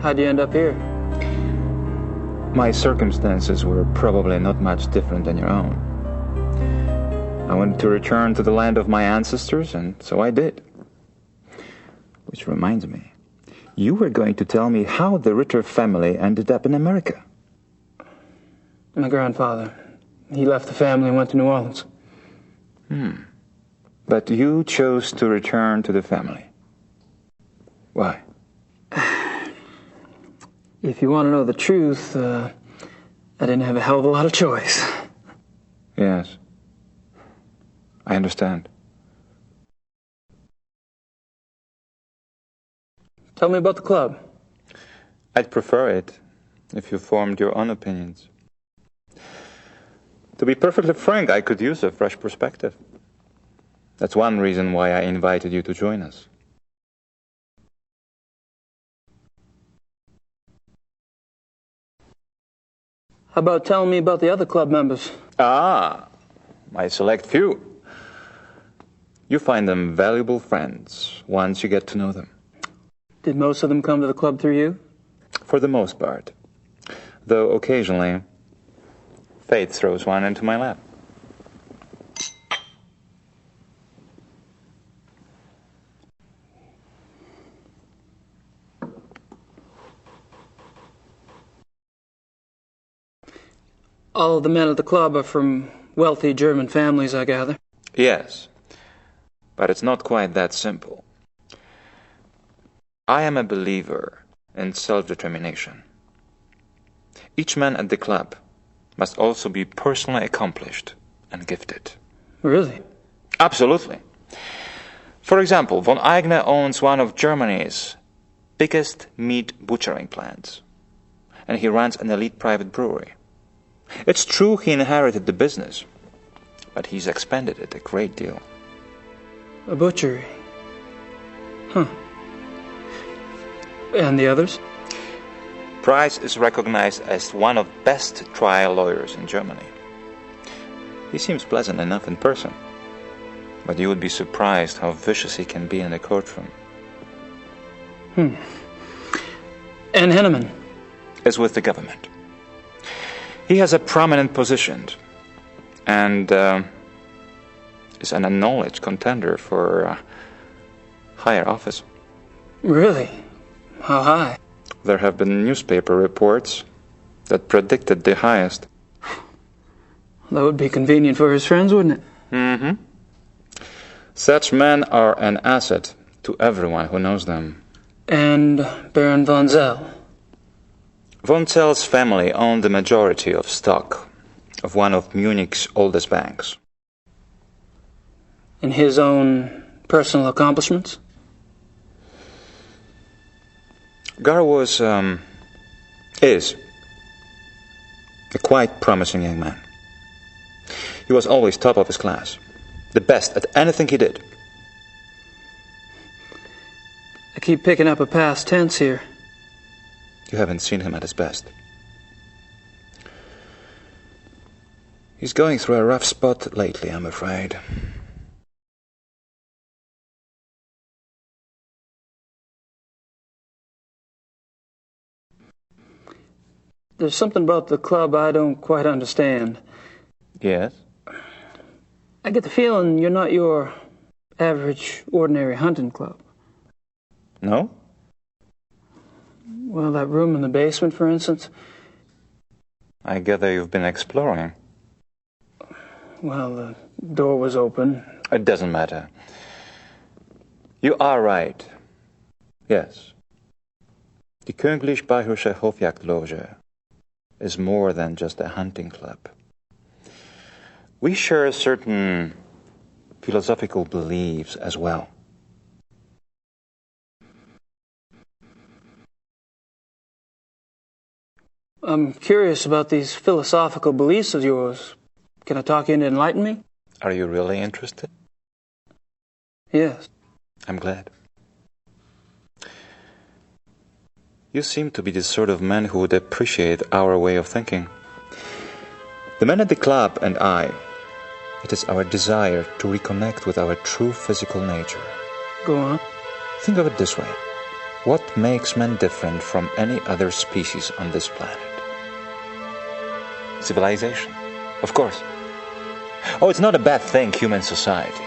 How'd you end up here? My circumstances were probably not much different than your own. I wanted to return to the land of my ancestors, and so I did. Which reminds me, you were going to tell me how the Ritter family ended up in America. My grandfather. He left the family and went to New Orleans. But you chose to return to the family. Why? If you want to know the truth, I didn't have a hell of a lot of choice. Yes. I understand. Tell me about the club. I'd prefer it if you formed your own opinions. To be perfectly frank, I could use a fresh perspective. That's one reason why I invited you to join us. How about telling me about the other club members? My select few. You find them valuable friends once you get to know them. Did most of them come to the club through you? For the most part. Though occasionally, fate throws one into my lap. All of the men at the club are from wealthy German families, I gather. Yes, but it's not quite that simple. I am a believer in self-determination. Each man at the club must also be personally accomplished and gifted. Really? Absolutely. For example, von Eigner owns one of Germany's biggest meat butchering plants, and he runs an elite private brewery. It's true he inherited the business, but he's expanded it a great deal. A butchery? Huh. And the others? Price is recognized as one of the best trial lawyers in Germany. He seems pleasant enough in person, but you would be surprised how vicious he can be in a courtroom. And Henneman? Is with the government. He has a prominent position and is an acknowledged contender for higher office. Really? How high? There have been newspaper reports that predicted the highest. That would be convenient for his friends, wouldn't it? Mm-hmm. Such men are an asset to everyone who knows them. And Baron von Zell? Von Zell's family owned the majority of stock of one of Munich's oldest banks. In his own personal accomplishments? Gar is a quite promising young man. He was always top of his class, the best at anything he did. I keep picking up a past tense here. You haven't seen him at his best. He's going through a rough spot lately, I'm afraid. There's something about the club I don't quite understand. Yes? I get the feeling you're not your average, ordinary hunting club. No? Well, that room in the basement, for instance. I gather you've been exploring. Well, the door was open. It doesn't matter. You are right. Yes. The Königlich Bayerische Hofjagdloge is more than just a hunting club. We share certain philosophical beliefs as well. I'm curious about these philosophical beliefs of yours. Can I talk you into enlighten me? Are you really interested? Yes. I'm glad. You seem to be the sort of man who would appreciate our way of thinking. The men at the club and I, it is our desire to reconnect with our true physical nature. Go on. Think of it this way. What makes man different from any other species on this planet? Civilization, of course. Oh, it's not a bad thing, human society.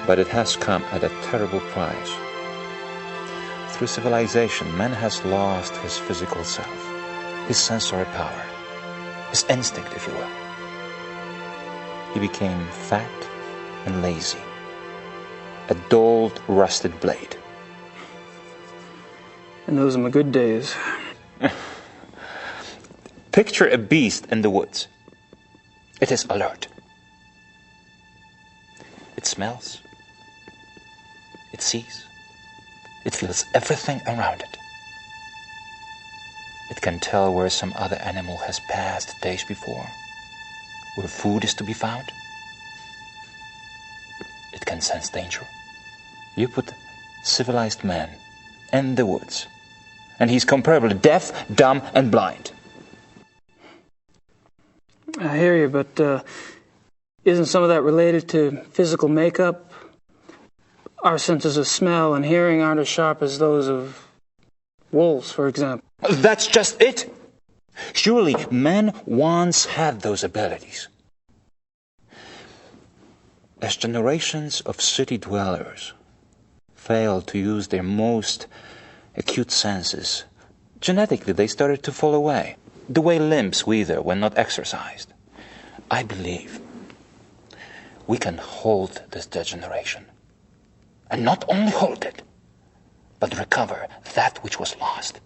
But it has come at a terrible price. Through civilization, man has lost his physical self, his sensory power, his instinct, if you will. He became fat and lazy, a dulled, rusted blade. And those are my good days. Picture a beast in the woods. It is alert. It smells. It sees. It feels everything around it. It can tell where some other animal has passed days before, where food is to be found. It can sense danger. You put civilized man in the woods, and he's comparably deaf, dumb, and blind. I hear you, but isn't some of that related to physical makeup? Our senses of smell and hearing aren't as sharp as those of wolves, for example. That's just it. Surely man once had those abilities. As generations of city dwellers failed to use their most acute senses, genetically they started to fall away, the way limbs wither when not exercised. I believe we can hold this degeneration. And not only hold it, but recover that which was lost.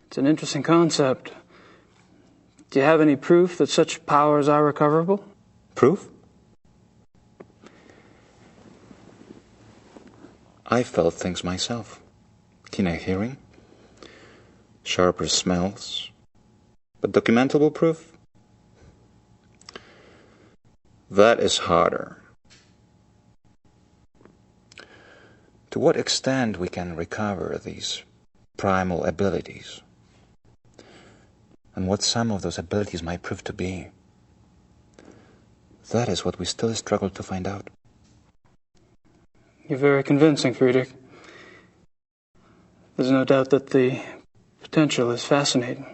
It's an interesting concept. Do you have any proof that such powers are recoverable? Proof? I felt things myself. Keener hearing, sharper smells, but documentable proof? That is harder. To what extent we can recover these primal abilities, and what some of those abilities might prove to be, that is what we still struggle to find out. You're very convincing, Friedrich. There's no doubt that the potential is fascinating.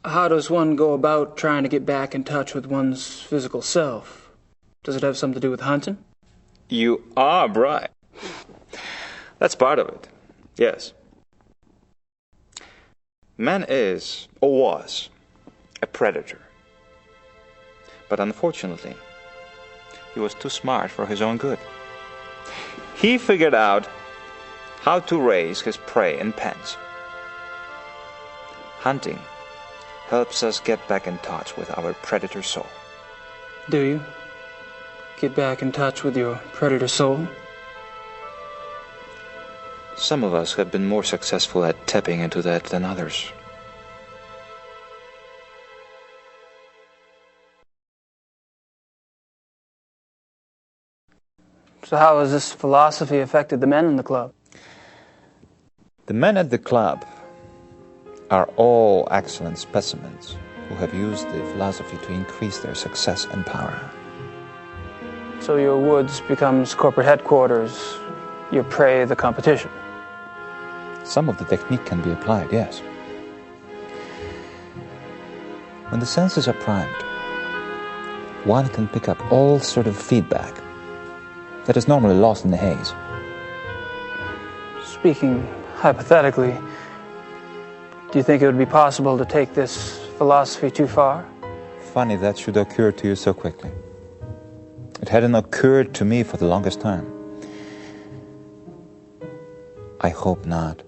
How does one go about trying to get back in touch with one's physical self? Does it have something to do with hunting? You are right. That's part of it, yes. Man is, or was, a predator. But unfortunately, he was too smart for his own good. He figured out how to raise his prey in pens. Hunting helps us get back in touch with our predator soul. Do you? Get back in touch with your predator soul? Some of us have been more successful at tapping into that than others. So how has this philosophy affected the men in the club? The men at the club are all excellent specimens who have used the philosophy to increase their success and power. So your woods becomes corporate headquarters, your prey the competition. Some of the technique can be applied, yes. When the senses are primed, one can pick up all sort of feedback that is normally lost in the haze. Speaking hypothetically, do you think it would be possible to take this philosophy too far? Funny that should occur to you so quickly. It hadn't occurred to me for the longest time. I hope not.